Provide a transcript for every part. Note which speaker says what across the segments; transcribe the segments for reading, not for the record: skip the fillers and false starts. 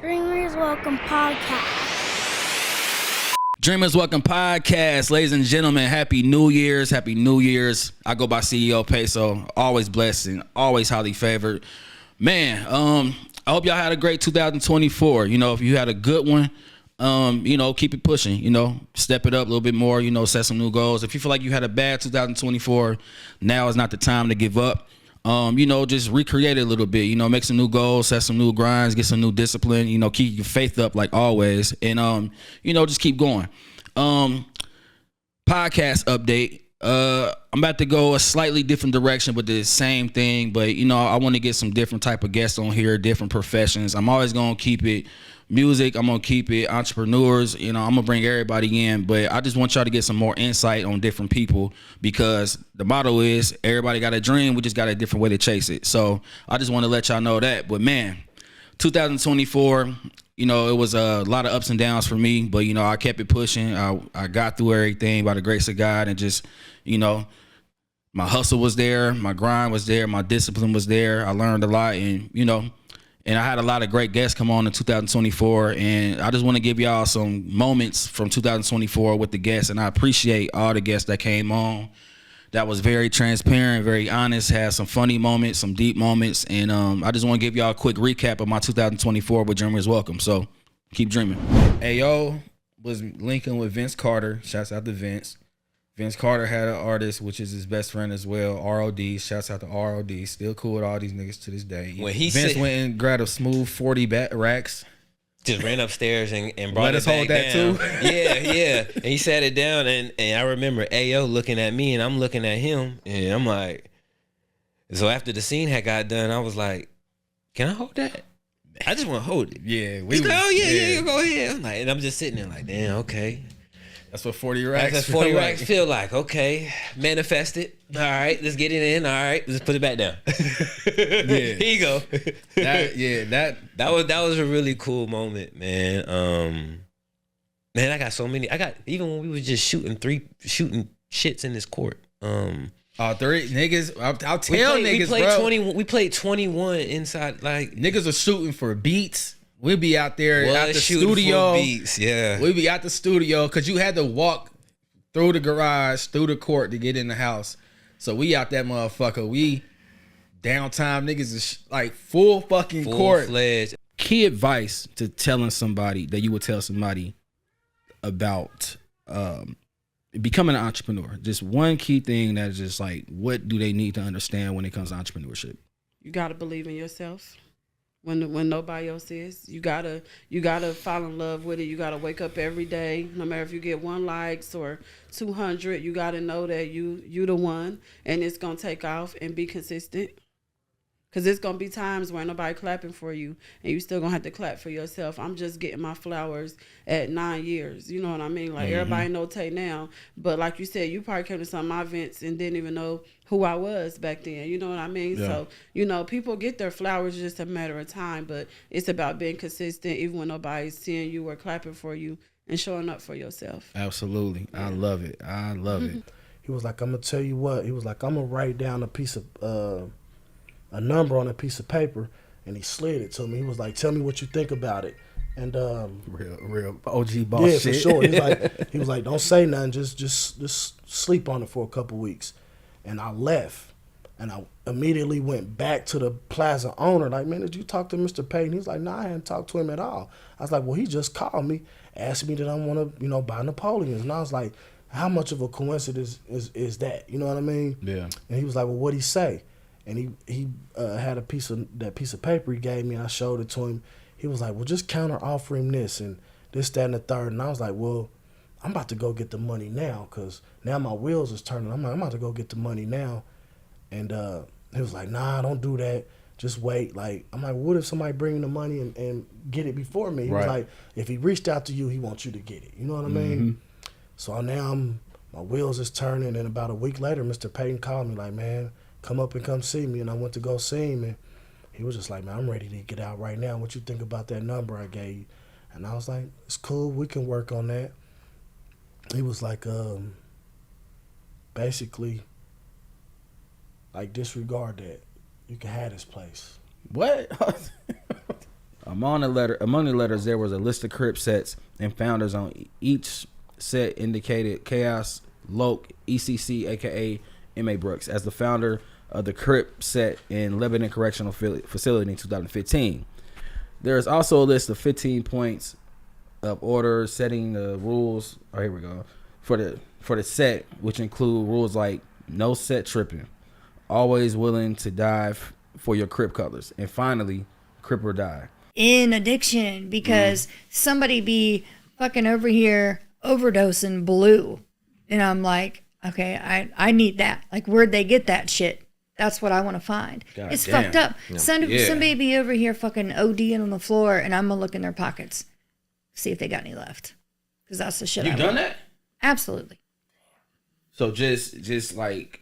Speaker 1: Dreamers Welcome Podcast.
Speaker 2: Dreamers Welcome Podcast. Ladies and gentlemen, Happy New Year's. Happy New Year's. I go by CEO PESO. Always blessed and always highly favored. Man, I hope y'all had a great 2024. You know, if you had a good one, keep it pushing, step it up a little bit more, set some new goals. If you feel like you had a bad 2024, now is not the time to give up. Just recreate it a little bit, make some new goals, set some new grinds, get some new discipline, keep your faith up like always. And, just keep going. Podcast update. I'm about to go a slightly different direction, but the same thing. But, I want to get some different type of guests on here, different professions. I'm always going to keep it music. I'm going to keep it entrepreneurs. I'm going to bring everybody in. But I just want y'all to get some more insight on different people because the motto is everybody got a dream. We just got a different way to chase it. So I just want to let y'all know that. But, man, 2024, it was a lot of ups and downs for me. But, I kept it pushing. I got through everything by the grace of God and just, my hustle was there, my grind was there, my discipline was there. I learned a lot, and I had a lot of great guests come on in 2024. And I just want to give y'all some moments from 2024 with the guests, and I appreciate all the guests that came on. That was very transparent, very honest, had some funny moments, some deep moments, and I just want to give y'all a quick recap of my 2024 with Dreamers Welcome. So keep dreaming. Ayo was linking with Vince Carter. Shouts out to Vince. Vince Carter had an artist, which is his best friend as well, ROD. Shouts out to ROD. Still cool with all these niggas to this day.
Speaker 3: When
Speaker 2: Vince went and grabbed a smooth 40 racks.
Speaker 3: Just ran upstairs and brought it back
Speaker 2: hold that
Speaker 3: down.
Speaker 2: too.
Speaker 3: Yeah. And he sat it down, and I remember Ayo looking at me, and I'm looking at him, and I'm like, so after the scene had got done, I was like, can I hold that? I just want to hold it.
Speaker 2: Yeah.
Speaker 3: He's like, oh, yeah, go ahead. I'm like, and I'm just sitting there like, damn, okay.
Speaker 2: That's what 40 racks
Speaker 3: That's what 40 racks feel like. Okay, manifest it. All right, let's get it in. All right, let's put it back down.
Speaker 2: Yeah.
Speaker 3: Here you go. That was a really cool moment, man. Man, I got so many. Even when we was just shooting shits in this court.
Speaker 2: Three niggas. I'll tell niggas, bro.
Speaker 3: We played 21 inside. Like
Speaker 2: niggas are shooting for beats. We'll be out there at the
Speaker 3: shooting
Speaker 2: studio.
Speaker 3: For beats, yeah.
Speaker 2: We'll be at the studio because you had to walk through the garage, through the court to get in the house. So we out that motherfucker. We downtime niggas is like full fucking court.
Speaker 3: Full-fledged.
Speaker 2: Key advice to telling somebody that you would tell somebody about becoming an entrepreneur. Just one key thing that is just like, what do they need to understand when it comes to entrepreneurship?
Speaker 4: You got to believe in yourself. When nobody else is, you gotta fall in love with it. You gotta wake up every day, no matter if you get 1 likes or 200. You gotta know that you the one, and it's gonna take off and be consistent. Cause it's gonna be times where nobody clapping for you, and you still gonna have to clap for yourself. I'm just getting my flowers at 9 years. You know what I mean? Like everybody know Tay now, but like you said, you probably came to some of my events and didn't even know who I was back then. You know what I mean?
Speaker 2: Yeah.
Speaker 4: So people get their flowers, just a matter of time. But it's about being consistent, even when nobody's seeing you or clapping for you, and showing up for yourself.
Speaker 2: Absolutely, yeah. I love it.
Speaker 5: He was like, I'm gonna tell you what. He was like, I'm gonna write down a piece of a number on a piece of paper, and he slid it to me. He was like, tell me what you think about it. And
Speaker 2: real OG boss shit.
Speaker 5: Yeah, for sure. He was like, don't say nothing, just sleep on it for a couple weeks. And I left, and I immediately went back to the plaza owner, like, man, did you talk to Mr. Payton? He's like, nah, I hadn't talked to him at all. I was like, well, he just called me, asked me that I want to, buy Napoleons. And I was like, how much of a coincidence is that? You know what I mean?
Speaker 2: Yeah.
Speaker 5: And he was like, well, what'd he say? And he had a piece of paper he gave me, and I showed it to him. He was like, well, just counter offer him this and this, that, and the third. And I was like, well, I'm about to go get the money now, because now my wheels is turning. I'm about to go get the money now. And he was like, nah, don't do that. Just wait. Like, I'm like, what if somebody bring the money and get it before me? He was like, if he reached out to you, he wants you to get it. You know what I mean? So now my wheels is turning, and about a week later, Mr. Payton called me like, man, come up and come see me. And I went to go see him, and he was just like, man, I'm ready to get out right now. What you think about that number I gave you? And I was like, it's cool. We can work on that. He was like, basically, like, disregard that. You can have this place.
Speaker 2: What? Among the letters, there was a list of Crip sets and founders on each set indicated Chaos Loke, ECC, aka M.A. Brooks, as the founder of the Crip set in Lebanon Correctional Facility in 2015. There is also a list of 15 points of order setting the rules. Oh, here we go. For the set, which include rules like no set tripping, always willing to die for your Crip colors, and finally, Crip or die.
Speaker 6: In addiction, because somebody be fucking over here overdosing blue, and I'm like, okay, I need that. Like, where'd they get that shit? That's what I want to find.
Speaker 2: God
Speaker 6: it's
Speaker 2: damn.
Speaker 6: fucked up. Somebody be over here fucking ODing on the floor, and I'm gonna look in their pockets, see if they got any left, because that's the shit.
Speaker 2: You've done that?
Speaker 6: Absolutely.
Speaker 2: So just like,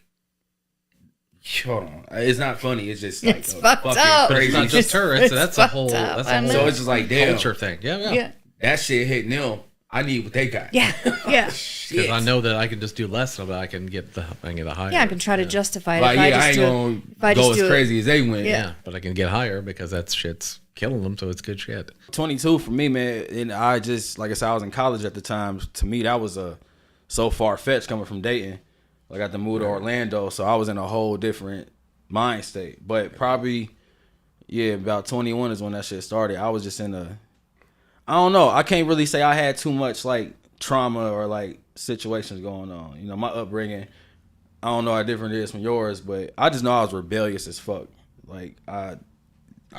Speaker 2: hold on, it's not funny. It's just like
Speaker 6: It's fucked
Speaker 2: fucking
Speaker 6: up.
Speaker 2: crazy.
Speaker 7: It's not just her. That's a
Speaker 6: fucked
Speaker 7: whole.
Speaker 6: up.
Speaker 7: That's
Speaker 6: I
Speaker 7: a
Speaker 6: know.
Speaker 7: whole
Speaker 2: So it's just like, damn,
Speaker 7: culture thing. Yeah.
Speaker 6: Yeah.
Speaker 2: that shit hitting them. I need what they got.
Speaker 6: Yeah. Yeah.
Speaker 7: Because I know that I can just do less, so that I can get the higher.
Speaker 6: Yeah, I can try to justify it.
Speaker 2: Like,
Speaker 6: if I
Speaker 2: yeah, I
Speaker 6: just
Speaker 2: ain't
Speaker 6: do it- if I
Speaker 2: gonna go
Speaker 6: just
Speaker 2: as
Speaker 6: do it-
Speaker 2: crazy as they went.
Speaker 6: Yeah.
Speaker 7: Yeah, but I can get higher because that shit's killing them. So it's good shit.
Speaker 2: 22 for me, man. And I just, like I said, I was in college at the time. To me, that was so far fetched coming from Dayton. I got to move to Orlando, so I was in a whole different mind state. But probably, yeah, about 21 is when that shit started. I was just I don't know. I can't really say I had too much like trauma or like situations going on. You know, my upbringing, I don't know how different it is from yours, but I just know I was rebellious as fuck. Like
Speaker 8: I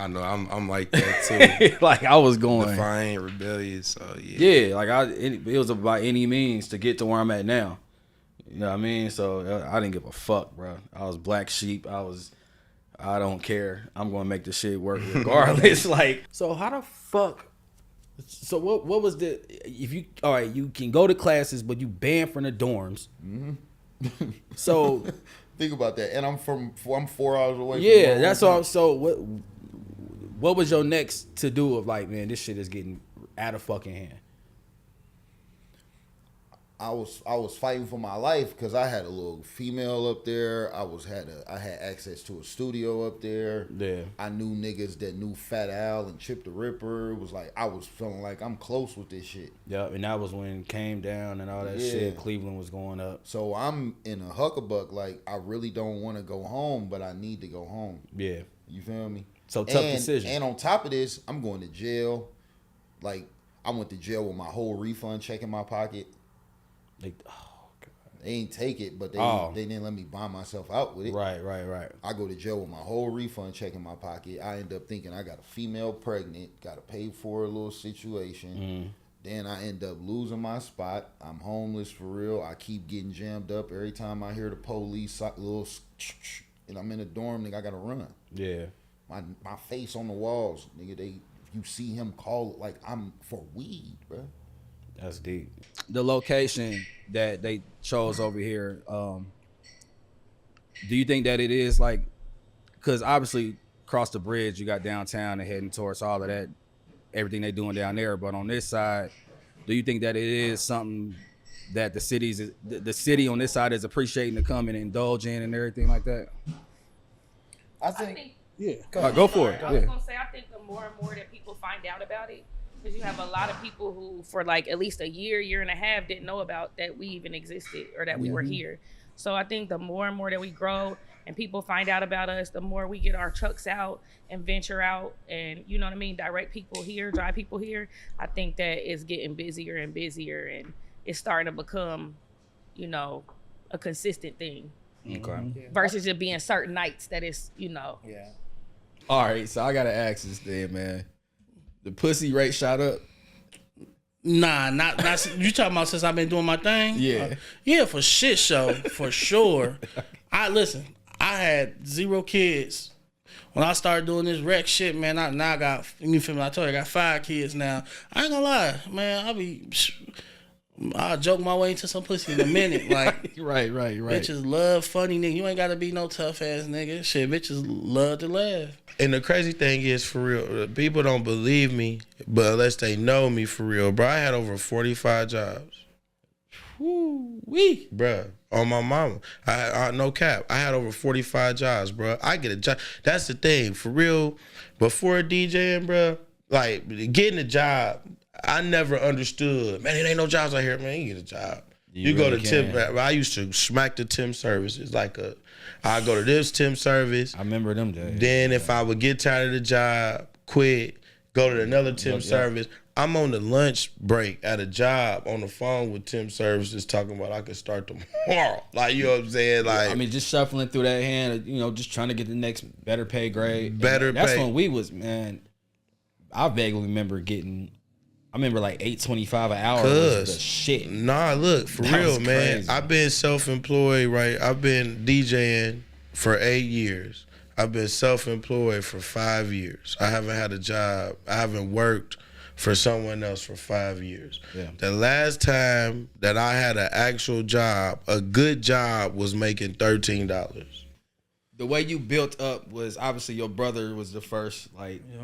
Speaker 8: know I'm like that too.
Speaker 2: like I was going
Speaker 8: Defiant, rebellious. So yeah.
Speaker 2: Yeah, like it was about any means to get to where I'm at now. You know what I mean? So I didn't give a fuck, bro. I was black sheep. I don't care. I'm gonna make the shit work regardless. Like, so how the fuck? So what was the all right? You can go to classes, but you banned from the dorms. So
Speaker 9: Think about that. And I'm 4 hours away.
Speaker 2: yeah,
Speaker 9: from
Speaker 2: that's all. So what was your next to do of like, man, this shit is getting out of fucking hand?
Speaker 9: I was fighting for my life because I had a little female up there. I had access to a studio up there.
Speaker 2: Yeah.
Speaker 9: I knew niggas that knew Fat Al and Chip the Ripper. It was like I was feeling like I'm close with this shit.
Speaker 2: Yeah, and that was when it came down and all that
Speaker 9: Yeah.
Speaker 2: shit. Cleveland was going up.
Speaker 9: So I'm in a huckabuck. Like I really don't want to go home, but I need to go home.
Speaker 2: Yeah.
Speaker 9: You feel me?
Speaker 2: So tough decision.
Speaker 9: And on top of this, I'm going to jail. Like I went to jail with my whole refund check in my pocket.
Speaker 2: Oh god.
Speaker 9: They ain't take it, but they didn't let me buy myself out with it.
Speaker 2: Right.
Speaker 9: I go to jail with my whole refund check in my pocket. I end up thinking I got a female pregnant, got to pay for a little situation. Then I end up losing my spot. I'm homeless for real. I keep getting jammed up every time I hear the police and I'm in a dorm. Nigga, I gotta run.
Speaker 2: Yeah.
Speaker 9: My face on the walls, nigga. You see him call like I'm for weed, bro.
Speaker 2: That's deep. The location that they chose over here, do you think that it is like, because obviously across the bridge you got downtown and heading towards all of that, everything they doing down there, but on this side, do you think that it is something that the city on this side is appreciating to come and indulge in and everything like that?
Speaker 5: I think yeah.
Speaker 2: Go for it.
Speaker 10: I was
Speaker 2: Yeah.
Speaker 10: gonna say, I think the more and more that people find out about it, because you have a lot of people who, for like at least a year and a half, didn't know about that we even existed or that we were here. So I think the more and more that we grow and people find out about us, the more we get our trucks out and venture out and, you know what I mean, direct people here, drive people here. I think that it's getting busier and busier and it's starting to become, you know, a consistent thing.
Speaker 2: Okay.
Speaker 10: Versus it being certain nights that it's, you know.
Speaker 5: Yeah.
Speaker 2: All right, so I gotta ask this thing, man. The pussy rate shot up.
Speaker 11: Nah, not you talking about since I've been doing my thing?
Speaker 2: Yeah.
Speaker 11: Yeah, for shit show, for sure. I had 0 kids. When I started doing this rec shit, man, I got, you feel me? I told you I got 5 kids now. I ain't gonna lie, man, I'll joke my way into some pussy in a minute. Like,
Speaker 2: Right.
Speaker 11: bitches love funny nigga. You ain't gotta be no tough ass nigga. Shit, bitches love to laugh.
Speaker 8: And the crazy thing is, for real, people don't believe me, but unless they know me for real, bro, I had over 45 jobs.
Speaker 11: Woo-wee.
Speaker 8: Bruh, on my mama. I no cap. I had over 45 jobs, bruh. I get a job. That's the thing. For real, before DJing, bruh, like getting a job. I never understood. Man, it ain't no jobs out here. Man, you get a job. You go
Speaker 2: really
Speaker 8: to temp. I used to smack the temp services. I go to this temp service.
Speaker 2: I remember them days.
Speaker 8: Then if I would get tired of the job, quit, go to another temp service. I'm on the lunch break at a job on the phone with temp services talking about I could start tomorrow. Like, you know what I'm saying? Like,
Speaker 2: I mean, just shuffling through that hand, just trying to get the next better pay grade.
Speaker 8: Better
Speaker 2: That's
Speaker 8: pay.
Speaker 2: when we was, man. I vaguely remember like $8.25 an hour was the shit.
Speaker 8: Nah, look, for
Speaker 2: That
Speaker 8: real,
Speaker 2: was
Speaker 8: man.
Speaker 2: crazy.
Speaker 8: I've been self-employed, right? I've been DJing for 8 years. I've been self-employed for 5 years. I haven't had a job. I haven't worked for someone else for 5 years.
Speaker 2: Yeah.
Speaker 8: The last time that I had an actual job, a good job, was making $13.
Speaker 2: The way you built up was obviously your brother was the first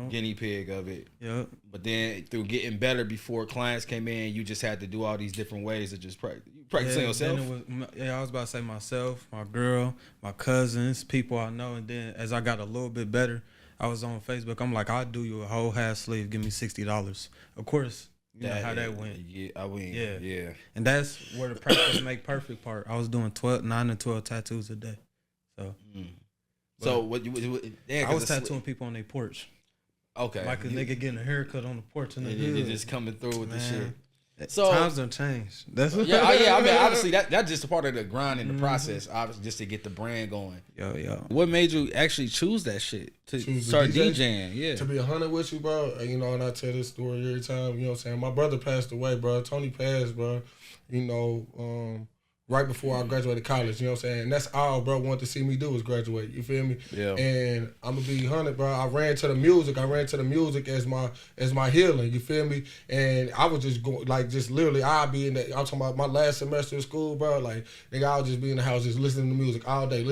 Speaker 2: guinea pig of it.
Speaker 12: Yeah.
Speaker 2: But then through getting better before clients came in, you just had to do all these different ways to just practice. You practicing yourself?
Speaker 12: I was about to say myself, my girl, my cousins, people I know, and then as I got a little bit better, I was on Facebook. I'm like, I'll do you a whole half sleeve. Give me $60. Of course, you know how that went.
Speaker 2: Yeah, I went.
Speaker 12: Yeah.
Speaker 2: Yeah.
Speaker 12: And that's where the practice make perfect part. I was doing 9 to 12 tattoos a day. So,
Speaker 2: So what? Yeah,
Speaker 12: I was tattooing people on their porch.
Speaker 2: Okay.
Speaker 12: Like a nigga getting a haircut on the porch in the
Speaker 2: and
Speaker 12: hood.
Speaker 2: you're just coming through with the shit.
Speaker 12: Man.
Speaker 2: So
Speaker 12: Times don't change. That's
Speaker 2: I mean, obviously that's just a part of the grind and the process, obviously, just to get the brand going.
Speaker 12: Yo.
Speaker 2: What made you actually choose that shit to
Speaker 8: Choose the
Speaker 2: start
Speaker 8: DJ?
Speaker 2: DJing? Yeah.
Speaker 8: To be 100 with you, bro, and I tell this story every time, you know what I'm saying? My brother passed away, bro. Tony passed, bro. Right before I graduated college, you know what I'm saying? And that's all bro wanted to see me do was graduate, you feel me?
Speaker 2: Yeah.
Speaker 8: And I'm gonna be 100, bro. I ran to the music as my healing, you feel me? And I was just going, just literally, I'd be in that, I'm talking about my last semester of school, bro. Like, nigga, I would just be in the house just listening to music all day,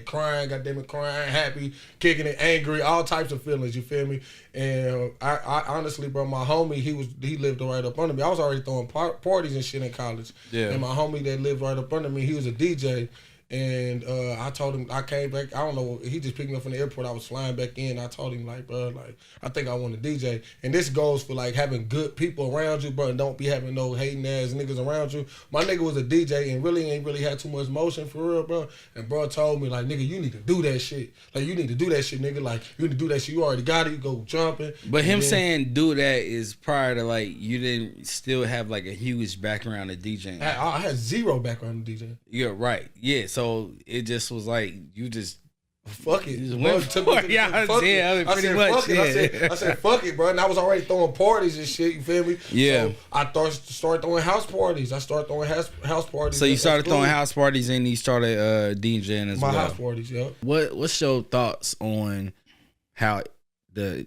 Speaker 8: crying, goddamn it, crying, happy, kicking it, angry, all types of feelings, you feel me? And I honestly, bro, my homie, he lived right up under me. I was already throwing parties and shit in college.
Speaker 2: Yeah.
Speaker 8: And my homie that lived right up under me, he was a DJ. And I told him, I came back, I don't know, he just picked me up from the airport. I was flying back in. I told him, bro, I think I want to DJ. And this goes for, having good people around you, bro, and don't be having no hating ass niggas around you. My nigga was a DJ and really ain't really had too much motion for real, bro. And bro told me, nigga, you need to do that shit. You need to do that shit, nigga. You need to do that shit. You already got it. You go jumping.
Speaker 2: But him saying do that is prior to, you didn't still have, a huge background in DJing.
Speaker 8: I had zero background in DJing.
Speaker 2: You're right. Yeah, so it just was you just
Speaker 8: fuck it.
Speaker 2: You just went for it. Yeah,
Speaker 8: fuck it.
Speaker 2: I mean,
Speaker 8: I
Speaker 2: pretty
Speaker 8: said,
Speaker 2: much.
Speaker 8: fuck it. I said, fuck it, bro. And I was already throwing parties and shit, you feel me?
Speaker 2: Yeah.
Speaker 8: So I started throwing house parties. I started throwing house parties.
Speaker 2: So you started throwing house parties and you started DJing as well.
Speaker 8: My house parties, yeah.
Speaker 2: What's your thoughts on how the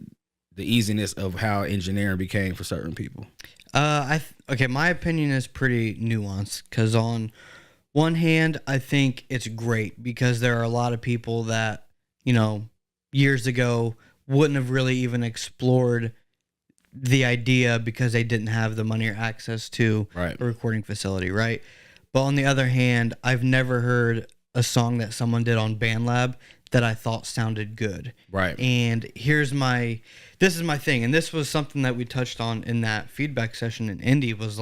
Speaker 2: easiness of how engineering became for certain people?
Speaker 13: My opinion is pretty nuanced because on one hand, I think it's great because there are a lot of people that, years ago wouldn't have really even explored the idea because they didn't have the money or access to a recording facility, right? But on the other hand, I've never heard a song that someone did on BandLab that I thought sounded good.
Speaker 2: Right.
Speaker 13: And this is my thing, and this was something that we touched on in that feedback session in Indy, was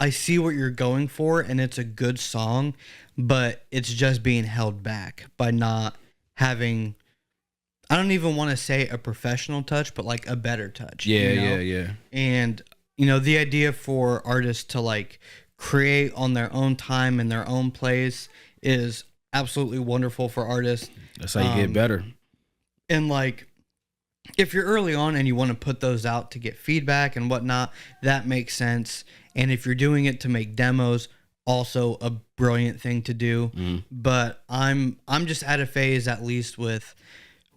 Speaker 13: I see what you're going for, and it's a good song, but it's just being held back by not having, I don't even want to say a professional touch, but a better touch.
Speaker 2: Yeah.
Speaker 13: And, the idea for artists to create on their own time in their own place is absolutely wonderful for artists.
Speaker 2: That's how you get better.
Speaker 13: And if you're early on and you want to put those out to get feedback and whatnot, that makes sense. And if you're doing it to make demos, also a brilliant thing to do. But I'm just at a phase, at least with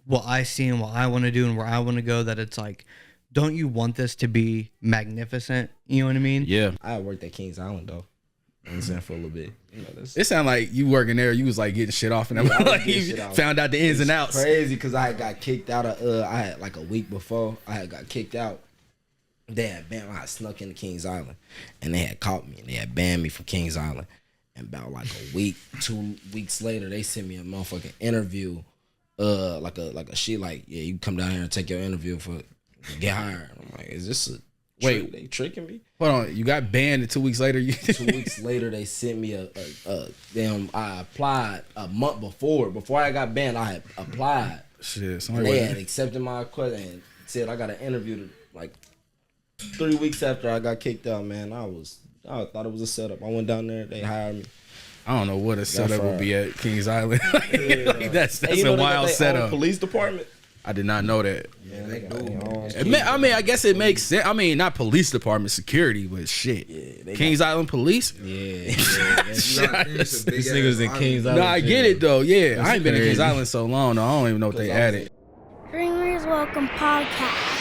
Speaker 13: what I see and what I want to do and where I want to go, that it's don't you want this to be magnificent? You know what I mean?
Speaker 2: Yeah.
Speaker 14: I worked at Kings Island though. For a little bit.
Speaker 2: It sounded like you working there, you was getting shit off and you found out the ins and outs.
Speaker 14: Crazy because I had got kicked out of I had a week before I had got kicked out. They had banned, I had snuck into Kings Island and they had caught me and they had banned me from Kings Island. And about a week, 2 weeks later, they sent me a motherfucking interview, a shit yeah, you come down here and take your interview for Get hired. I'm like, is this a
Speaker 2: Wait.
Speaker 14: trick? They tricking me?
Speaker 2: Hold on, you got banned, and 2 weeks later, you
Speaker 14: 2 weeks later, they sent me a damn. I applied a month before. Before I got banned, I had applied.
Speaker 2: Shit,
Speaker 14: And they had accepted my request and said I got an interview. Like 3 weeks after I got kicked out, man, I thought it was a setup. I went down there, they hired me.
Speaker 2: I don't know what a setup would be at Kings Island. Like, that's
Speaker 14: Hey,
Speaker 2: a wild setup.
Speaker 14: Police department.
Speaker 2: I did not know that.
Speaker 14: Yeah, they got their own.
Speaker 2: I mean, I guess it makes sense. I mean, not police department, security, but shit.
Speaker 14: Yeah,
Speaker 2: Kings Island Police?
Speaker 14: Yeah.
Speaker 7: These niggas in Kings Island.
Speaker 2: No, I get it though. Yeah,
Speaker 7: That's
Speaker 2: I ain't been in Kings
Speaker 7: crazy.
Speaker 2: Island so long. Though. I don't even know what they added.
Speaker 1: Dreamers Welcome Podcast.